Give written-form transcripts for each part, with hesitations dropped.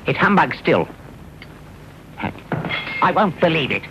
It's humbug still. I won't believe it.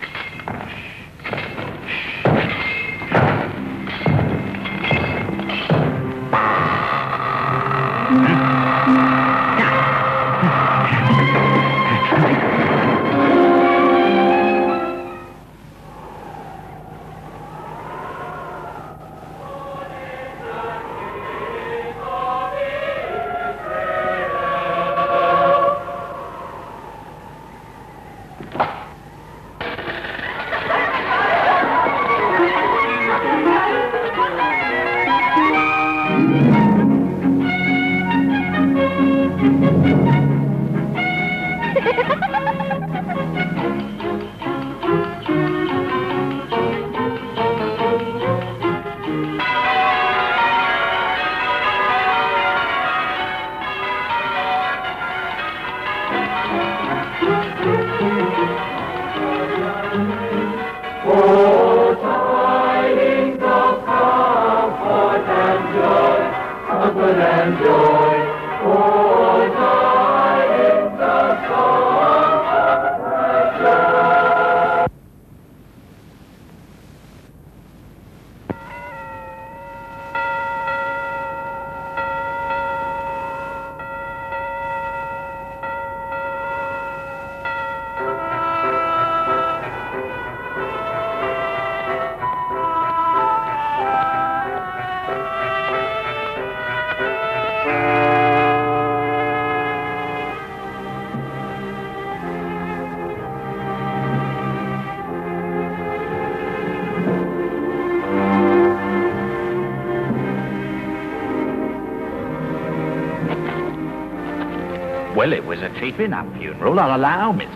Well, it was a cheap enough funeral, I'll allow, Miss.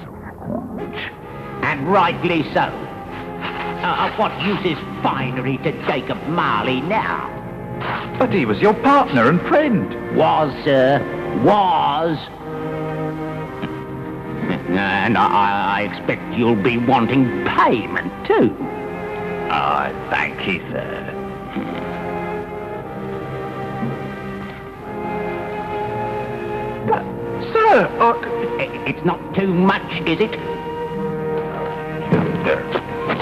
And rightly so. Of what use is finery to Jacob Marley now? But he was your partner and friend. Was, sir. Was. And I expect you'll be wanting payment, too. Oh, thank you, sir. But, sir, It's not too much, is it?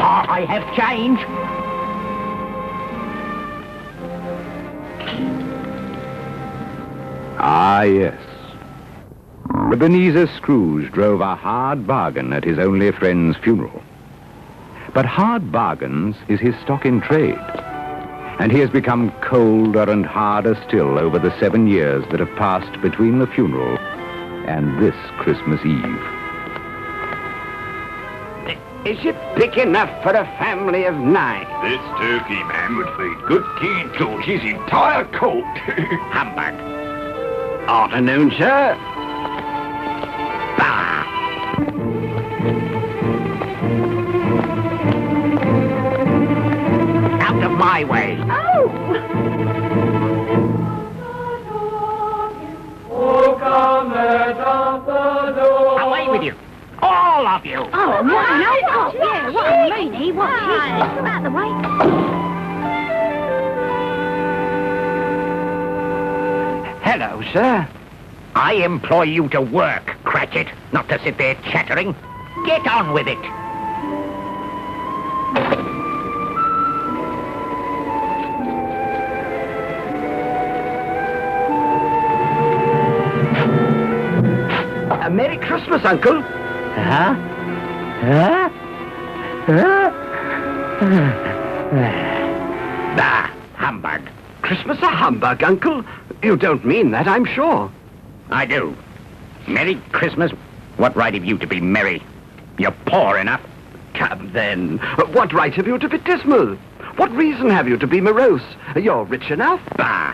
I have change. Ah, yes. Ebenezer Scrooge drove a hard bargain at his only friend's funeral. But hard bargains is his stock in trade. And he has become colder and harder still over the 7 years that have passed between the funeral and this Christmas Eve. Is it big enough for a family of 9? This turkey, man, would feed good King George's entire court. Humbug. Afternoon, sir. Bah! Out of my way. Away with you. All of you. Oh, no, yeah, what a meanie, what is about the way? Hello, sir. I employ you to work, Cratchit, not to sit there chattering. Get on with it. A Merry Christmas, Uncle. Huh? Huh? Bah, humbug. Christmas a humbug, Uncle? You don't mean that, I'm sure. I do. Merry Christmas. What right have you to be merry? You're poor enough. Come then. What right have you to be dismal? What reason have you to be morose? You're rich enough. Bah.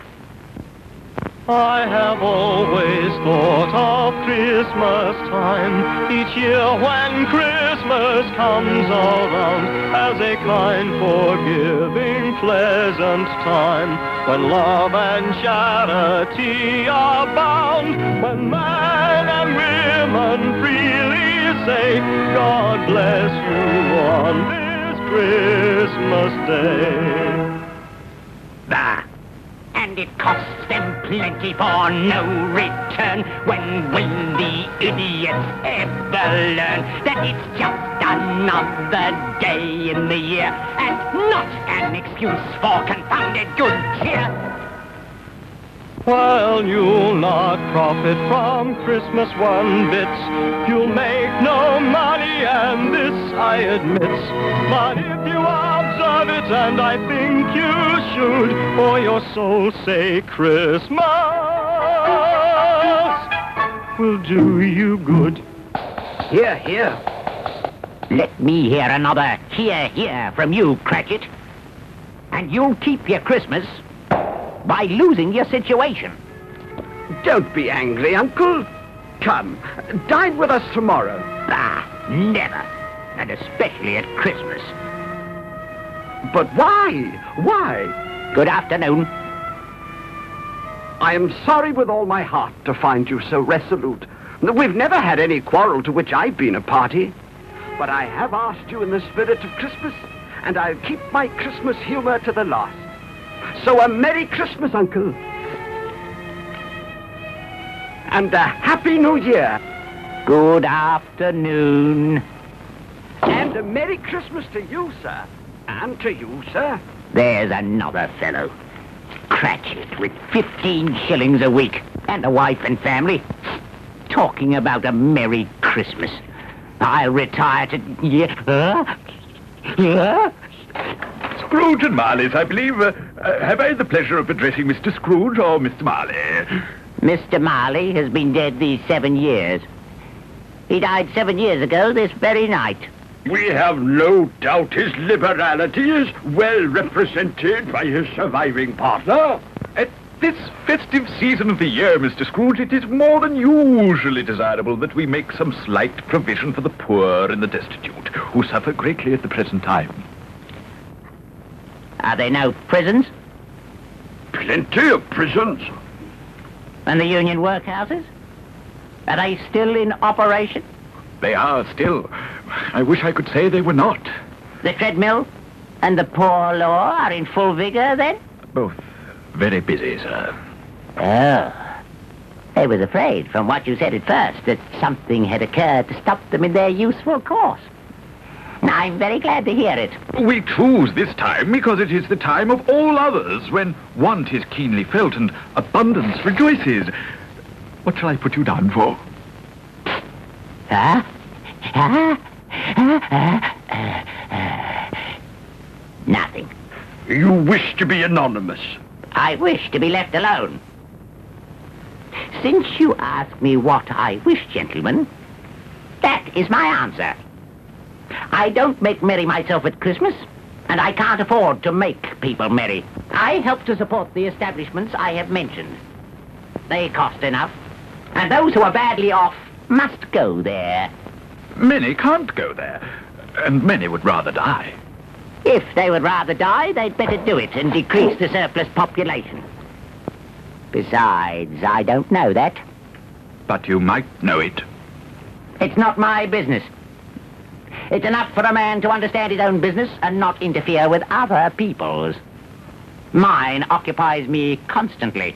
I have always thought of Christmas time, each year when Christmas comes around, as a kind, forgiving, pleasant time, when love and charity are bound, when men and women freely say, God bless you on this Christmas day. Bah. and it costs them plenty for no return. When will the idiots ever learn that it's just another day in the year and not an excuse for confounded good cheer? While you'll not profit from Christmas one bit, you'll make no money, and this I admit. But if you observe it, and I think you should, for your soul's sake, Christmas will do you good. Here, here. Let me hear another hear, hear from you, Cratchit. And you'll keep your Christmas by losing your situation. Don't be angry, Uncle. Come, dine with us tomorrow. Ah, never. And especially at Christmas. But why? Why? Good afternoon. I am sorry with all my heart to find you so resolute. We've never had any quarrel to which I've been a party. But I have asked you in the spirit of Christmas, and I'll keep my Christmas humor to the last. So a Merry Christmas, Uncle. And a Happy New Year. Good afternoon. And a Merry Christmas to you, sir. And to you, sir. There's another fellow. Cratchit with 15 shillings a week and a wife and family. Talking about a Merry Christmas. I'll retire to... Scrooge and Marley's, I believe. Have I the pleasure of addressing Mr. Scrooge or Mr. Marley? Mr. Marley has been dead these 7 years. He died 7 years ago this very night. We have no doubt his liberality is well represented by his surviving partner. At this festive season of the year, Mr. Scrooge, it is more than usually desirable that we make some slight provision for the poor and the destitute, who suffer greatly at the present time. Are there no prisons? Plenty of prisons. And the union workhouses? Are they still in operation? They are still. I wish I could say they were not. The treadmill and the poor law are in full vigor, then? Both very busy, sir. Oh. I was afraid, from what you said at first, that something had occurred to stop them in their useful course. I'm very glad to hear it. We choose this time because it is the time of all others when want is keenly felt and abundance rejoices. What shall I put you down for? Huh? Nothing. You wish to be anonymous. I wish to be left alone. Since you ask me what I wish, gentlemen, that is my answer. I don't make merry myself at Christmas, and I can't afford to make people merry. I help to support the establishments I have mentioned. They cost enough, and those who are badly off must go there. Many can't go there, and many would rather die. If they would rather die, they'd better do it and decrease the surplus population. Besides, I don't know that. But you might know it. It's not my business. It's enough for a man to understand his own business and not interfere with other people's. Mine occupies me constantly.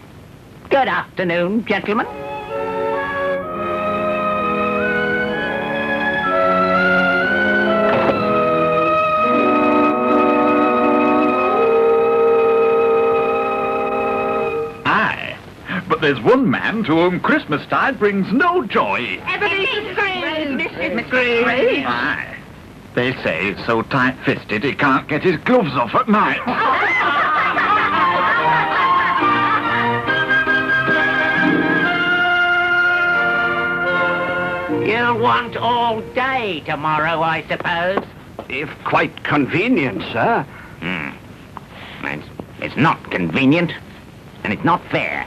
Good afternoon, gentlemen. Aye, but there's one man to whom Christmastide brings no joy. Ebenezer Scrooge! Mr. Scrooge! Aye. They say he's so tight-fisted he can't get his gloves off at night. You'll want all day tomorrow, I suppose. If quite convenient, sir. It's not convenient, and it's not fair.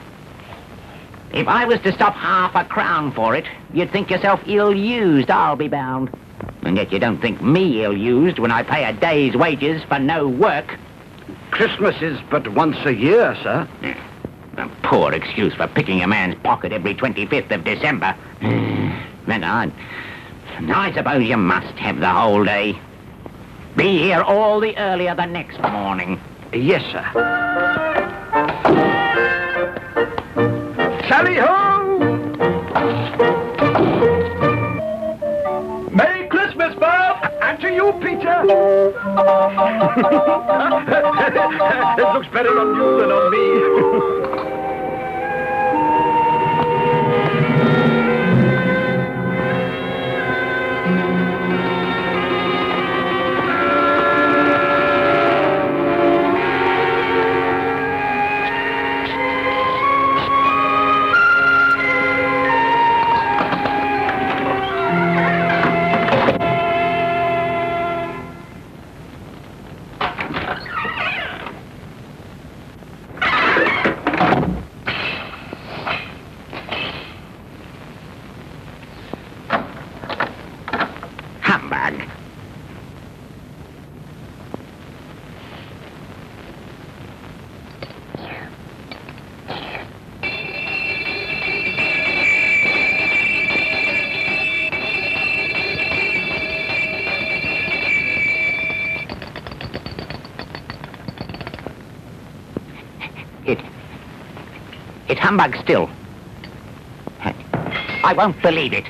If I was to stop half a crown for it, you'd think yourself ill-used, I'll be bound. And yet you don't think me ill-used when I pay a day's wages for no work. Christmas is but once a year, sir. A poor excuse for picking a man's pocket every 25th of December. And I suppose you must have the whole day. Be here all the earlier the next morning. Yes, sir. Tally ho! Merry Christmas, Bob! And to you, Peter. It looks better on you than on me. Humbug. It's humbug still. I won't believe it.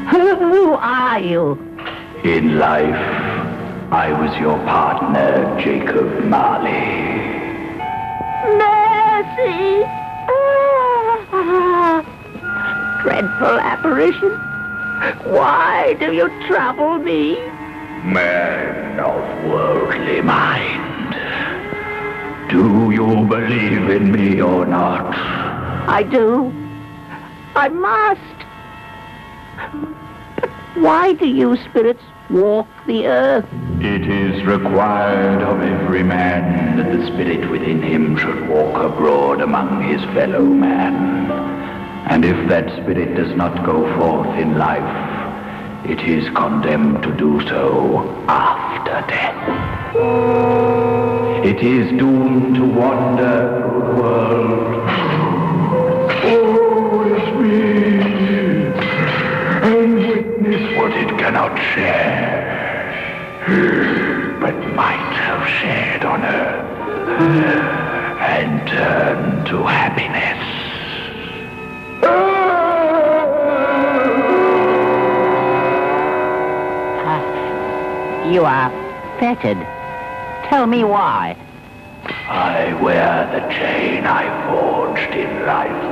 Who are you? In life, I was your partner, Jacob Marley. Mercy! Ah, dreadful apparition. Why do you trouble me? Man of worldly mind, do you believe in me or not? I do. I must. But why do you spirits walk the earth? It is required of every man that the spirit within him should walk abroad among his fellow man. And if that spirit does not go forth in life, it is condemned to do so after death. It is doomed to wander through the world. Woe is me, and witness what it cannot share, but might have shared on earth, and turn to happiness. You are fettered. Tell me why. I wear the chain I forged in life.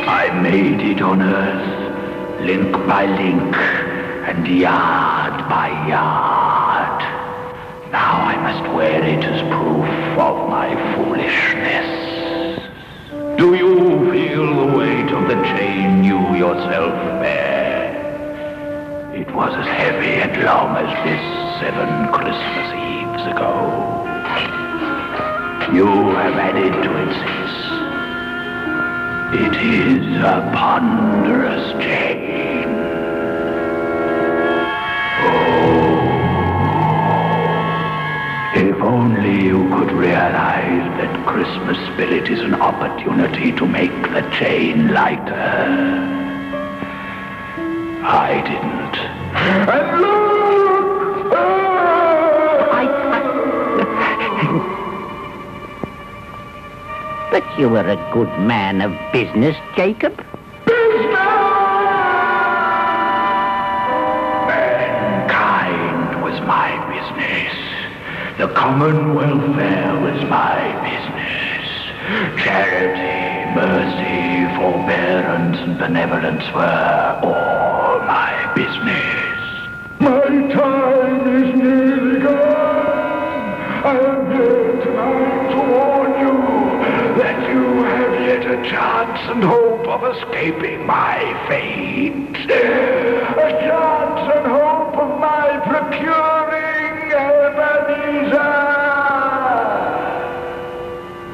I made it on earth, link by link, and yard by yard. Now I must wear it as proof of my foolishness. Do you feel the weight of the chain you yourself bear? It was as heavy and long as this 7 Christmas Eves ago. You have added to it since. It is a ponderous chain. Oh, if only you could realize that Christmas spirit is an opportunity to make the chain lighter. I didn't. And look! But you were a good man of business, Jacob. Mankind was my business. The common welfare was my business. Charity, mercy, forbearance, and benevolence were all my business. My time is nearly gone. I am here tonight to warn you that you have yet a chance and hope of escaping my fate. A chance and hope of my procuring Ebenezer.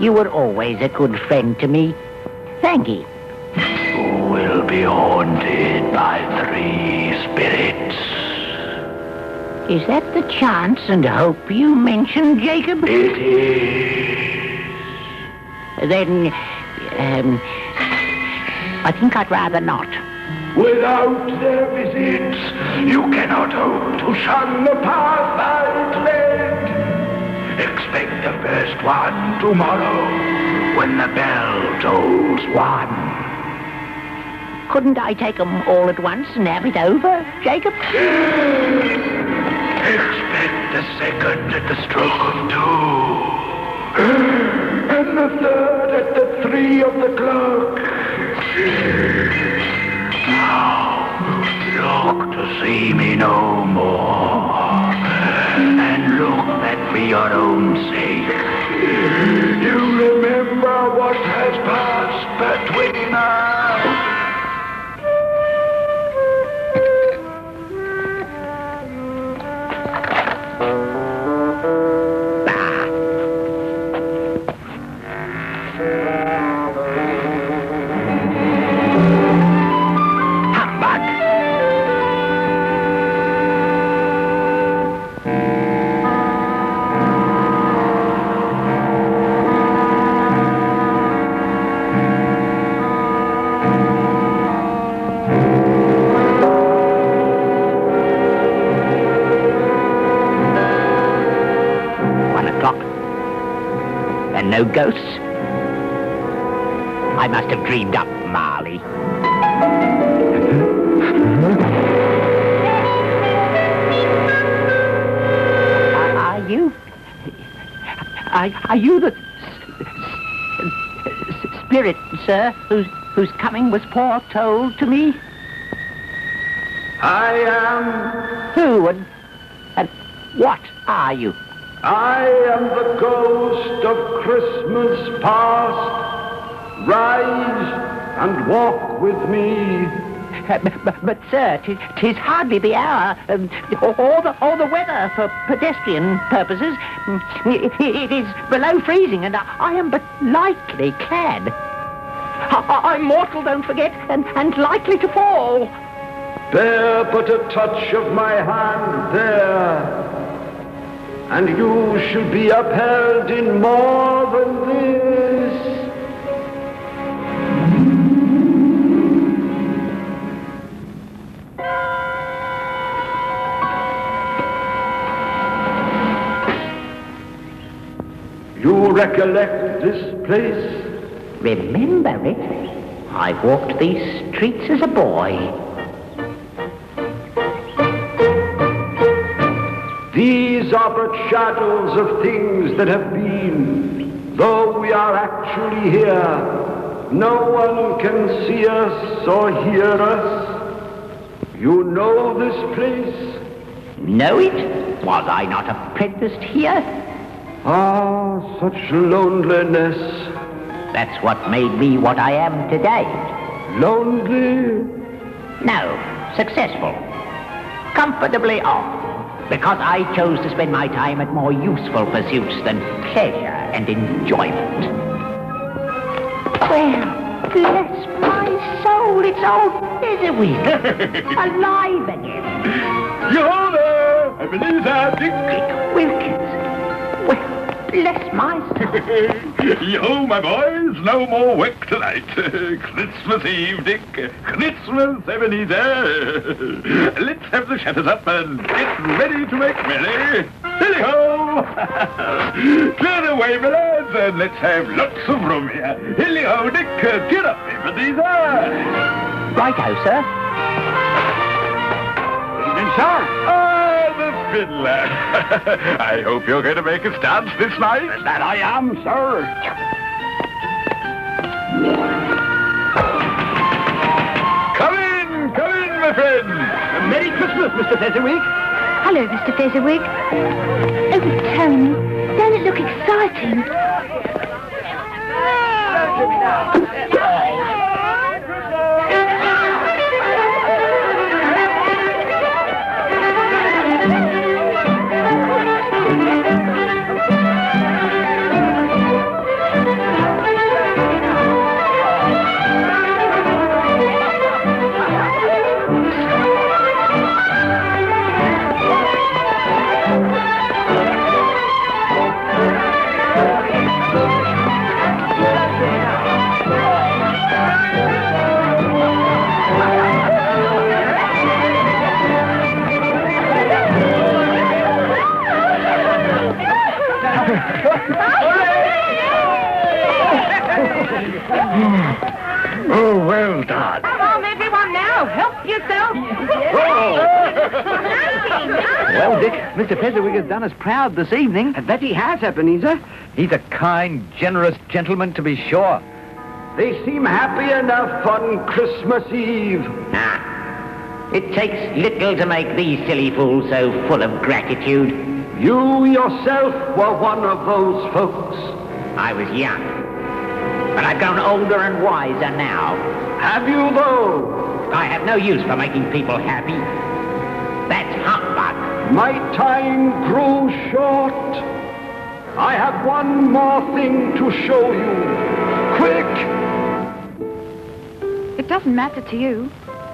You were always a good friend to me. Thank you. You will be haunted by 3 spirits. Is that the chance and hope you mentioned, Jacob? It is. Then, I think I'd rather not. Without their visits, you cannot hope to shun the path I tread. Expect the first one tomorrow, when the bell tolls 1. Couldn't I take 'em all at once and have it over, Jacob? Expect the second at the stroke of 2. And the third at the 3 of the clock. Now, look to see me no more. And look that for your own sake, you remember what has passed between us. No ghosts? I must have dreamed up Marley. Are you the spirit, sir, whose coming was foretold to me? I am. Who and what are you? I am the ghost of Christmas past. Rise and walk with me. But sir, 'tis hardly the hour, or the weather for pedestrian purposes. It is below freezing, and I am but lightly clad. I'm mortal, don't forget, and likely to fall. Bear but a touch of my hand there, and you should be upheld in more than this. You recollect this place? Remember it? I walked these streets as a boy. These are but shadows of things that have been. Though we are actually here, no one can see us or hear us. You know this place? Know it? Was I not apprenticed here? Ah, such loneliness. That's what made me what I am today. Lonely? No, successful. Comfortably off. Because I chose to spend my time at more useful pursuits than pleasure and enjoyment. Well, bless my soul, it's old Fezziwig. Alive again. Yo there, Ebenezer, Dick. Dick Wilkins. Well, bless my soul. Yo, my boys, no more work tonight. Christmas Eve, Dick. Christmas, Ebenezer. Let's have the shutters up and get ready to make merry. Hilly-ho! Clear away, my lads, and let's have lots of room here. Hilly-ho, Dick. Get up, Ebenezer. Righto, sir. Evening, sir. The fiddler. I hope you're going to make us dance this night. That I am, sir. Come in, my friend. Merry Christmas, Mr. Fezziwig. Hello, Mr. Fezziwig. Oh, Tony, don't it look exciting? Oh, well done. Come on, everyone now. Help yourself. Well, Dick, Mr. Fezziwig has done us proud this evening. That he has, Ebenezer. He's a kind, generous gentleman, to be sure. They seem happy enough on Christmas Eve. It takes little to make these silly fools so full of gratitude. You yourself were one of those folks. I was young, but I've grown older and wiser now. Have you, though? I have no use for making people happy. That's humbug. My time grows short. I have one more thing to show you. Quick! It doesn't matter to you.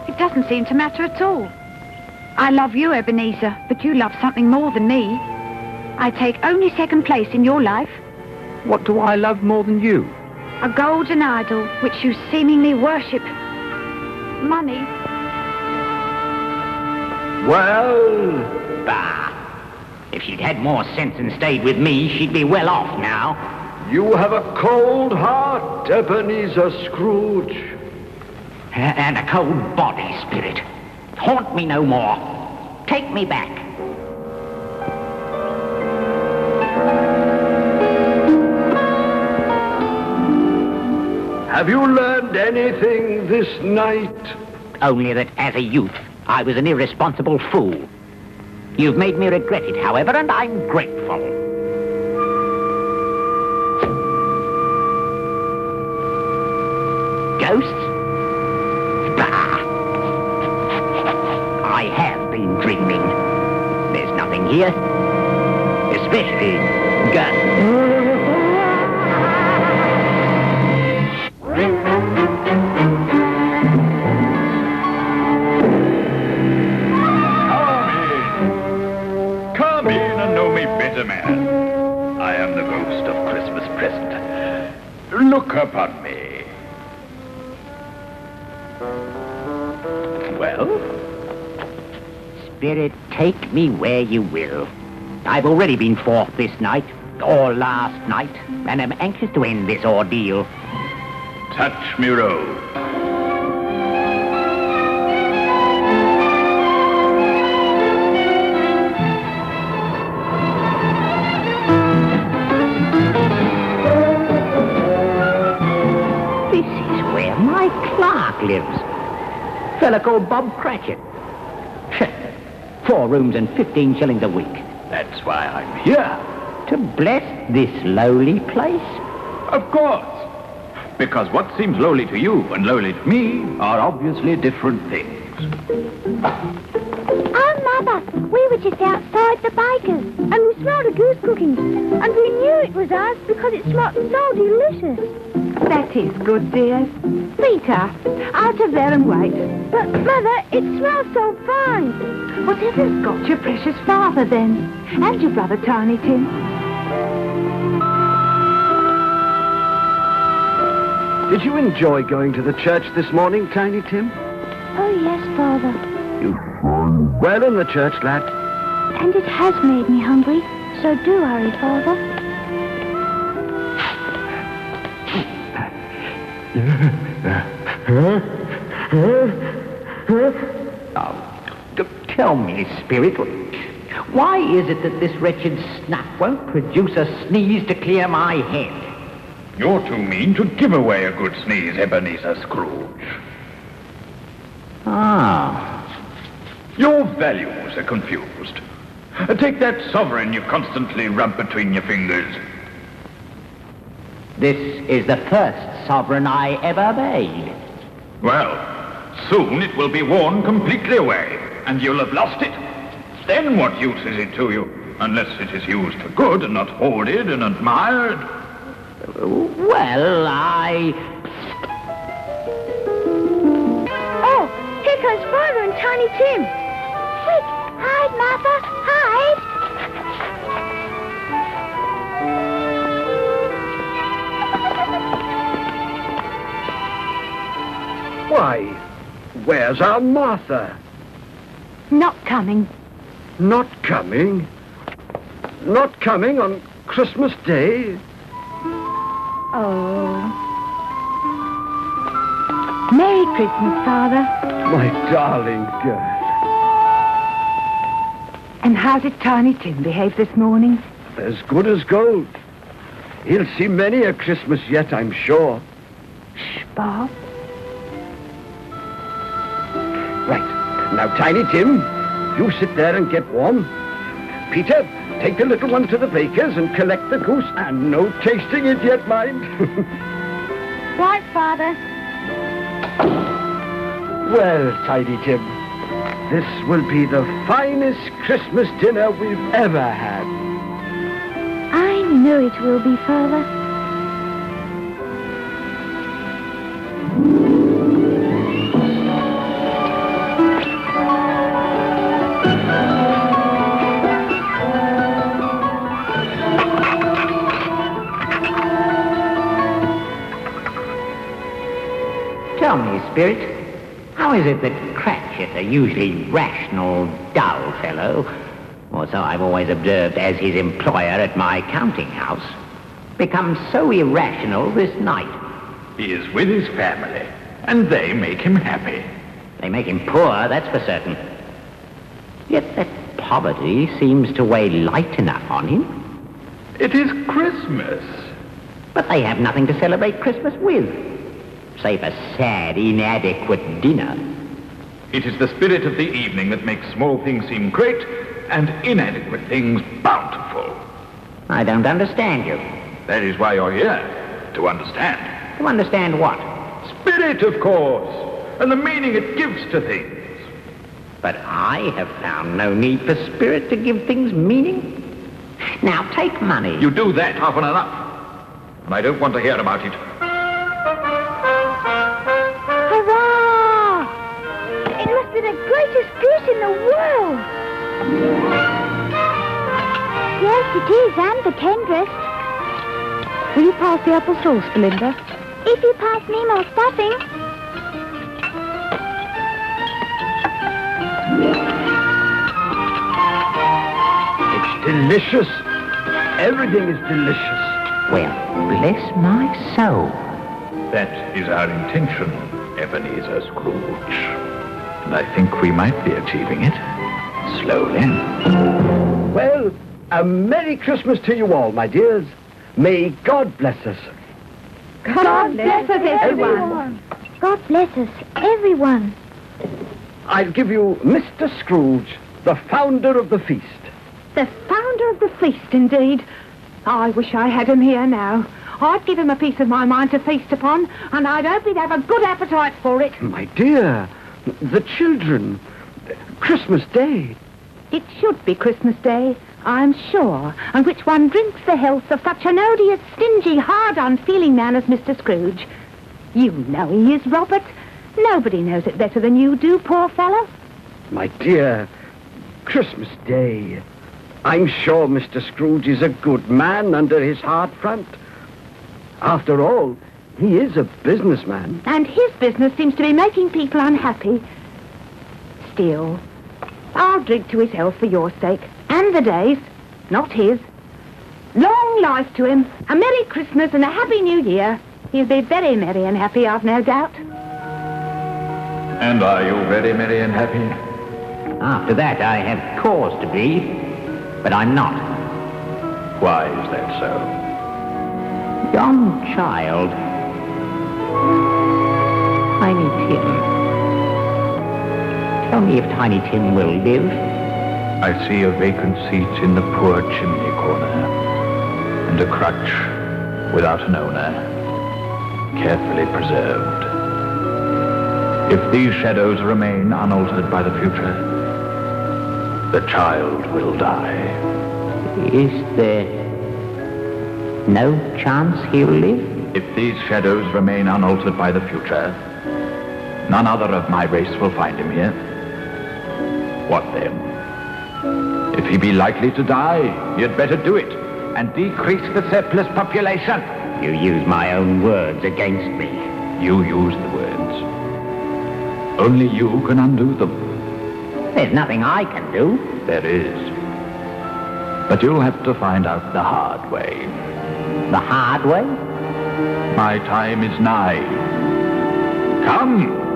It doesn't seem to matter at all. I love you, Ebenezer, but you love something more than me. I take only second place in your life. What do I love more than you? A golden idol, which you seemingly worship. Money. Well, Bah! If she'd had more sense and stayed with me, she'd be well off now. you have a cold heart, Ebenezer Scrooge. And a cold body, Spirit. Haunt me no more. Take me back. Have you learned anything this night? Only that as a youth, I was an irresponsible fool. You've made me regret it, however, and I'm grateful. Ghosts? Bah! I have been dreaming. There's nothing here. Especially ghosts. Come in and know me better, man. I am the ghost of Christmas present. Look upon me. Well? Spirit, take me where you will. I've already been forth this night, or last night, and am anxious to end this ordeal. Touch me robe. This is where my clerk lives. Fella called Bob Cratchit. 4 rooms and 15 shillings a week. That's why I'm here. To bless this lowly place? Of course. Because what seems lowly to you and lowly to me are obviously different things. Oh, Mother, we were just outside the baker's, and we smelled a goose cooking, and we knew it was ours because it smelled so delicious. That is good, dears. Peter, out of there and wait. But, Mother, it smells so fine. Whatever's got your precious father, then? And your brother Tiny Tim? Did you enjoy going to the church this morning, Tiny Tim? Oh, yes, Father. Well in the church, lad. And it has made me hungry. So do hurry, Father. Tell me, Spirit, why is it that this wretched snuff won't produce a sneeze to clear my head? You're too mean to give away a good sneeze, Ebenezer Scrooge. Ah. Your values are confused. Take that sovereign you constantly rub between your fingers. This is the first sovereign I ever made. Well, soon it will be worn completely away, and you'll have lost it. Then what use is it to you, unless it is used for good and not hoarded and admired? Well, Oh, here comes Father and Tiny Tim. Quick, hide, Martha, hide. Why, where's our Martha? Not coming. Not coming? Not coming on Christmas Day? Oh. Merry Christmas, Father. My darling girl. And how did Tiny Tim behave this morning? As good as gold. He'll see many a Christmas yet, I'm sure. Shh, Bob. Right. Now, Tiny Tim, you sit there and get warm. Peter, take the little one to the baker's and collect the goose. And no tasting it yet, mind. Right, Father. Well, Tiny Tim, this will be the finest Christmas dinner we've ever had. I know it will be, Father. Tell me, Spirit, how is it that Cratchit, a usually rational, dull fellow, or so I've always observed as his employer at my counting house, becomes so irrational this night? He is with his family, and they make him happy. They make him poor, that's for certain. Yet that poverty seems to weigh light enough on him. It is Christmas. But they have nothing to celebrate Christmas with, save a sad, inadequate dinner. It is the spirit of the evening that makes small things seem great and inadequate things bountiful. I don't understand you. That is why you're here, to understand. To understand what? Spirit, of course, and the meaning it gives to things. But I have found no need for spirit to give things meaning. Now, take money. You do that often enough, and I don't want to hear about it. Hurrah! It must be the greatest goose in the world. Yes, it is, and the tenderest. Will you pass the apple sauce, Belinda? If you pass me more stuffing. It's delicious. Everything is delicious. Well, bless my soul. That is our intention, Ebenezer Scrooge. And I think we might be achieving it. Slowly. Well, a Merry Christmas to you all, my dears. May God bless us. God bless us, everyone. God bless us, everyone. I'll give you Mr. Scrooge, the founder of the feast. The founder of the feast, indeed. I wish I had him here now. I'd give him a piece of my mind to feast upon, and I'd hope he'd have a good appetite for it. My dear, the children, Christmas Day. It should be Christmas Day, I'm sure, on which one drinks the health of such an odious, stingy, hard, unfeeling man as Mr. Scrooge. You know he is, Robert. Nobody knows it better than you do, poor fellow. My dear, Christmas Day. I'm sure Mr. Scrooge is a good man under his hard front. After all, he is a businessman. And his business seems to be making people unhappy. Still, I'll drink to his health for your sake, and the day's, not his. Long life to him, a Merry Christmas and a Happy New Year. He'll be very merry and happy, I've no doubt. And are you very merry and happy? After that, I have cause to be, but I'm not. Why is that so? Young child. Tiny Tim. Tell me if Tiny Tim will live. I see a vacant seat in the poor chimney corner, and a crutch without an owner, carefully preserved. If these shadows remain unaltered by the future, the child will die. Is there no chance he'll live? If these shadows remain unaltered by the future, none other of my race will find him here. What then? If he be likely to die, you'd better do it, and decrease the surplus population. You use my own words against me. You use the words. Only you can undo them. There's nothing I can do. There is. But you'll have to find out the hard way. The hard way? My time is nigh. Come!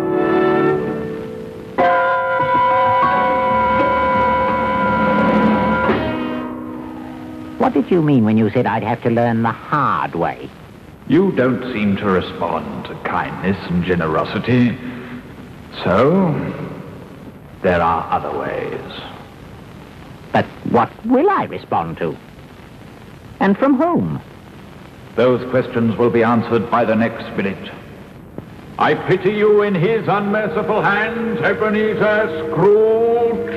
What did you mean when you said I'd have to learn the hard way? You don't seem to respond to kindness and generosity. So, there are other ways. But what will I respond to? And from whom? Those questions will be answered by the next spirit. I pity you in his unmerciful hands, Ebenezer Scrooge.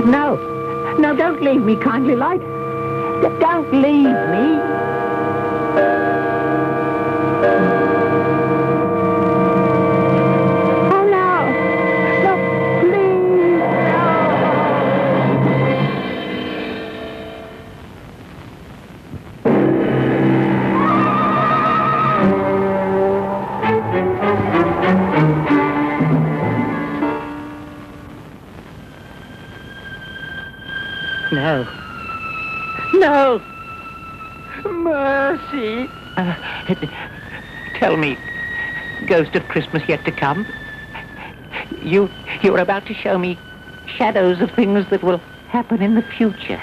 No. No, don't leave me, kindly light. Don't leave me. Oh, no. No, please, No. No. Mercy. Tell me, ghost of Christmas yet to come, you were about to show me shadows of things that will happen in the future.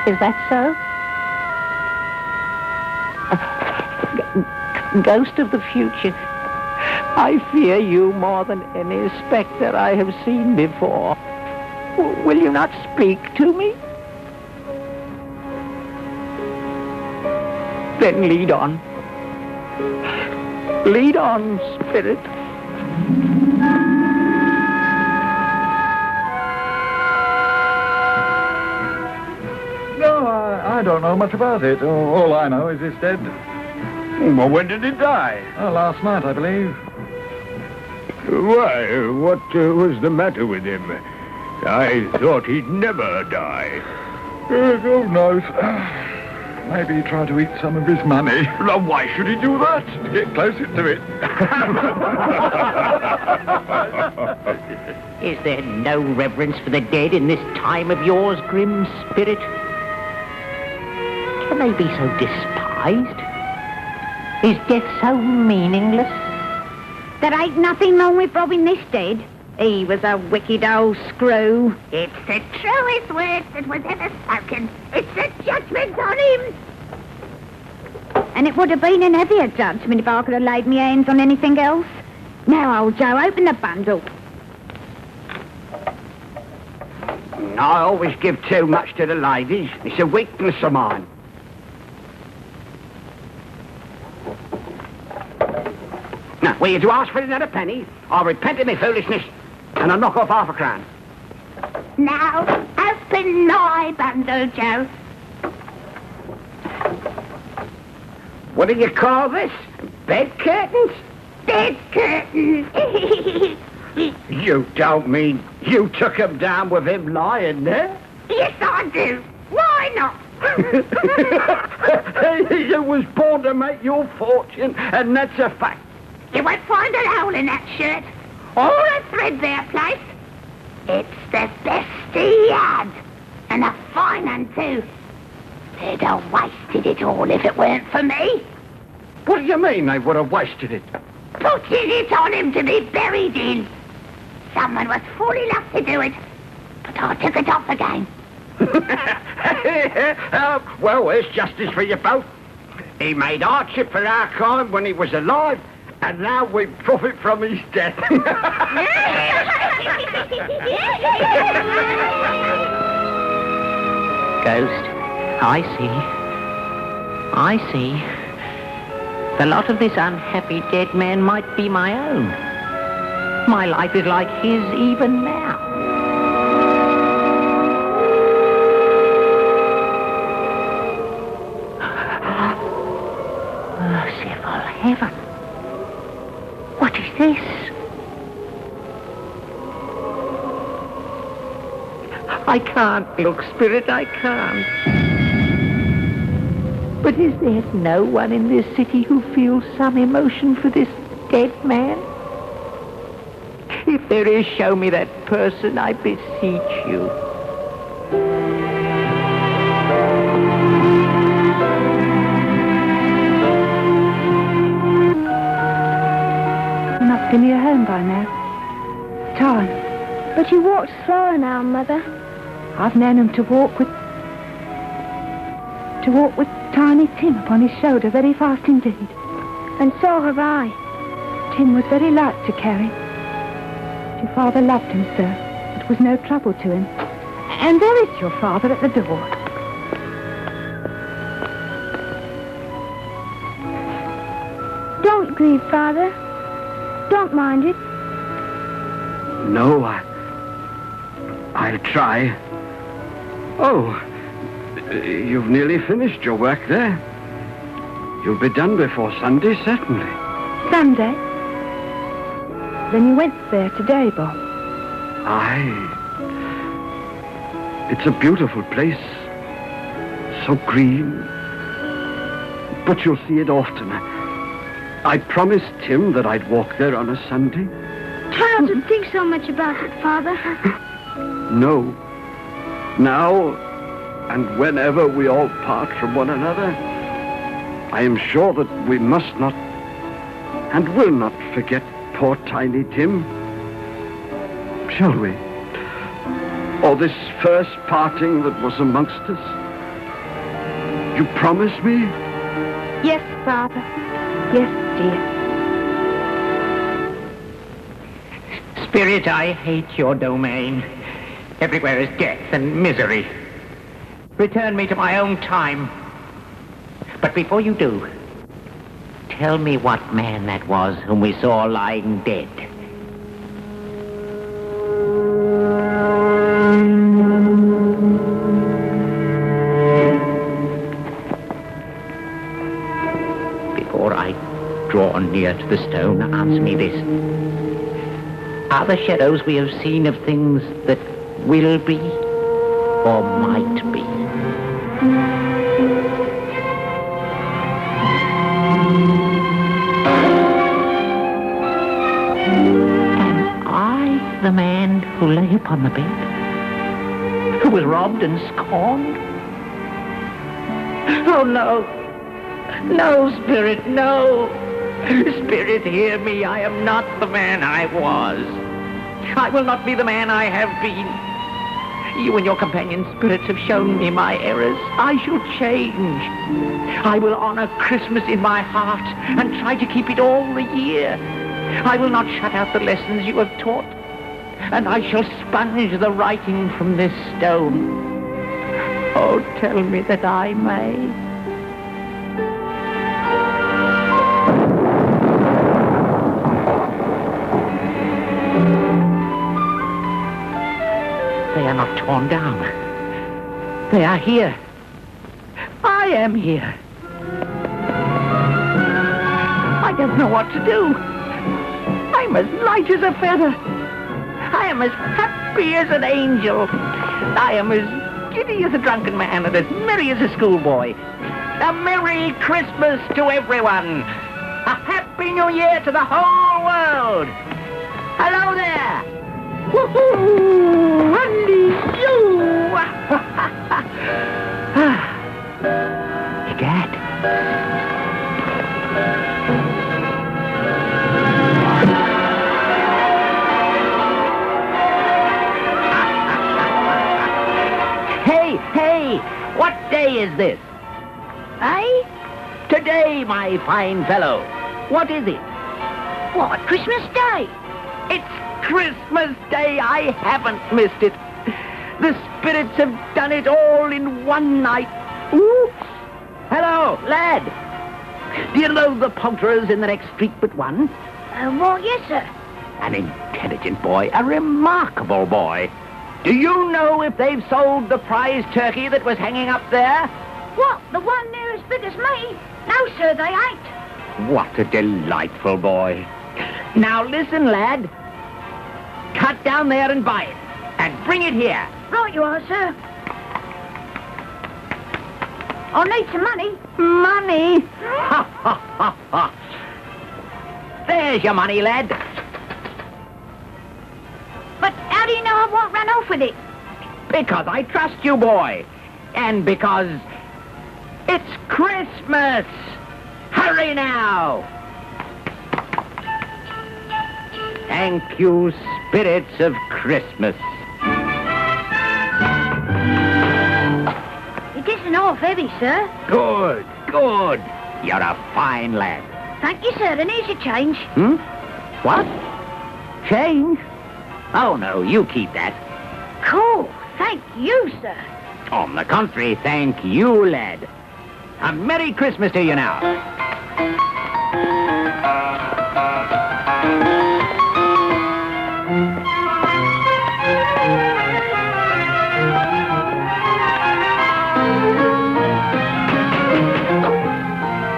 Is that so? Ghost of the future, I fear you more than any spectre I have seen before. Will you not speak to me? Then lead on. Lead on, spirit. No, I don't know much about it. All I know is he's dead. Well, when did he die? Last night, I believe. Why, what was the matter with him? I thought he'd never die. God knows. Maybe he tried to eat some of his money. Now, why should he do that? To get closer to it. Is there no reverence for the dead in this time of yours, grim spirit? Can they be so despised? Is death so meaningless? There ain't nothing wrong with robbing this dead. He was a wicked old screw. It's the truest word that was ever spoken. It's a judgment on him. And it would have been an heavier judgment if I could have laid my hands on anything else. Now, old Joe, open the bundle. I always give too much to the ladies. It's a weakness of mine. Now, were you to ask for another penny, I'll repent of my foolishness and I'll knock off half a crown. Now, open my bundle, Joe. What do you call this? Bed curtains? Bed curtains. You don't mean you took him down with him lying there? Yes, I do. Why not? He was born to make your fortune, and that's a fact. You won't find a hole in that shirt, or a threadbare place. It's the best he had, and a fine one too. They'd have wasted it all if it weren't for me. What do you mean they would have wasted it? Putting it on him to be buried in. Someone was fool enough to do it, but I took it off again. Well, there's justice for you both. He made hardship for our kind when he was alive, and now we profit from his death. Ghost, I see. The lot of this unhappy dead man might be my own. My life is like his even now. Merciful heaven. What is this? I can't look, spirit, I can't. But is there no one in this city who feels some emotion for this dead man? If there is, show me that person, I beseech you. You must be near home by now. Time. But you walk slower now, Mother. I've known him to walk with Tiny Tim upon his shoulder very fast indeed. And so have I. Tim was very light to carry. Your father loved him, sir. It was no trouble to him. And there is your father at the door. Don't grieve, Father. Don't mind it. No, I'll try. Oh, you've nearly finished your work there. You'll be done before Sunday, certainly. Sunday? Then you went there today, Bob. Aye. It's a beautiful place. So green. But you'll see it often. I promised Tim that I'd walk there on a Sunday. Try not to think so much about it, Father. No. Now, and whenever we all part from one another, I am sure that we must not and will not forget poor Tiny Tim. Shall we? Or this first parting that was amongst us? You promise me? Yes, Father. Yes, dear. Spirit, I hate your domain. Everywhere is death and misery. Return me to my own time. But before you do, tell me what man that was whom we saw lying dead. Before I draw near to the stone, answer me this. Are the shadows we have seen of things that will be or might be? The man who lay upon the bed, who was robbed and scorned? Oh, no. No, Spirit, no. Spirit, hear me. I am not the man I was. I will not be the man I have been. You and your companion spirits have shown me my errors. I shall change. I will honor Christmas in my heart and try to keep it all the year. I will not shut out the lessons you have taught. And I shall sponge the writing from this stone. Oh, tell me that I may. They are not torn down. They are here. I am here. I don't know what to do. I'm as light as a feather. I am as happy as an angel. I am as giddy as a drunken man and as merry as a schoolboy. A Merry Christmas to everyone. A Happy New Year to the whole world. Hello there. Woohoo! Randy-yoo! Egad. Hey, what day is this? Eh? Today, my fine fellow. What is it? What, Christmas Day? It's Christmas Day. I haven't missed it. The spirits have done it all in one night. Oops. Hello, lad. Do you know the poulterers in the next street but one? Well, yes, sir. An intelligent boy, a remarkable boy. Do you know if they've sold the prize turkey that was hanging up there? What, the one near as big as me? No, sir, they ain't. What a delightful boy. Now listen, lad. Cut down there and buy it. And bring it here. Right you are, sir. I'll need some money. Money? Ha, ha, ha, ha. There's your money, lad. know I won't run off with it? Because I trust you, boy. And because it's Christmas. Hurry now. Thank you, spirits of Christmas. It isn't half heavy, sir. Good, good. You're a fine lad. Thank you, sir, and here's your change. What? Change? Oh, no, you keep that. Cool. Thank you, sir. On the contrary, thank you, lad. A Merry Christmas to you now.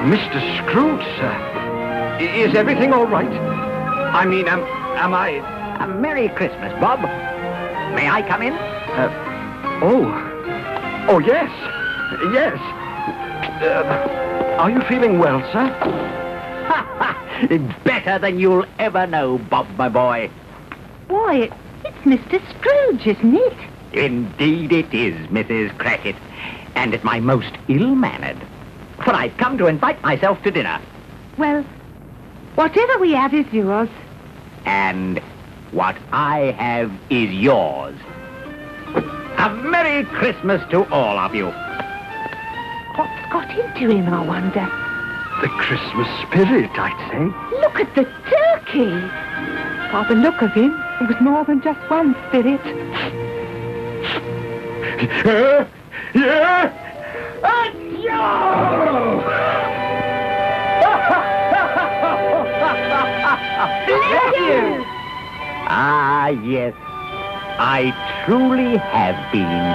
Mr. Scrooge, sir. Is everything all right? I mean, am I... A Merry Christmas, Bob. May I come in? Oh, yes. Yes. Are you feeling well, sir? Better than you'll ever know, Bob, my boy. Why, it's Mr. Scrooge, isn't it? Indeed it is, Mrs. Cratchit. And at my most ill-mannered. For I've come to invite myself to dinner. Well, whatever we have is yours. And what I have is yours. A Merry Christmas to all of you. What's got into him, I wonder? The Christmas spirit, I'd say. Look at the turkey. By the look of him, it was more than just one spirit. Yeah? Bless you! Ah, yes. I truly have been.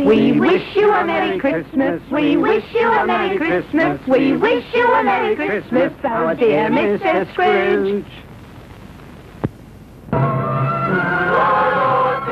We wish you a Merry Christmas. We wish you a Merry Christmas. We wish you a Merry Christmas, oh dear Mr. Scrooge. Lord,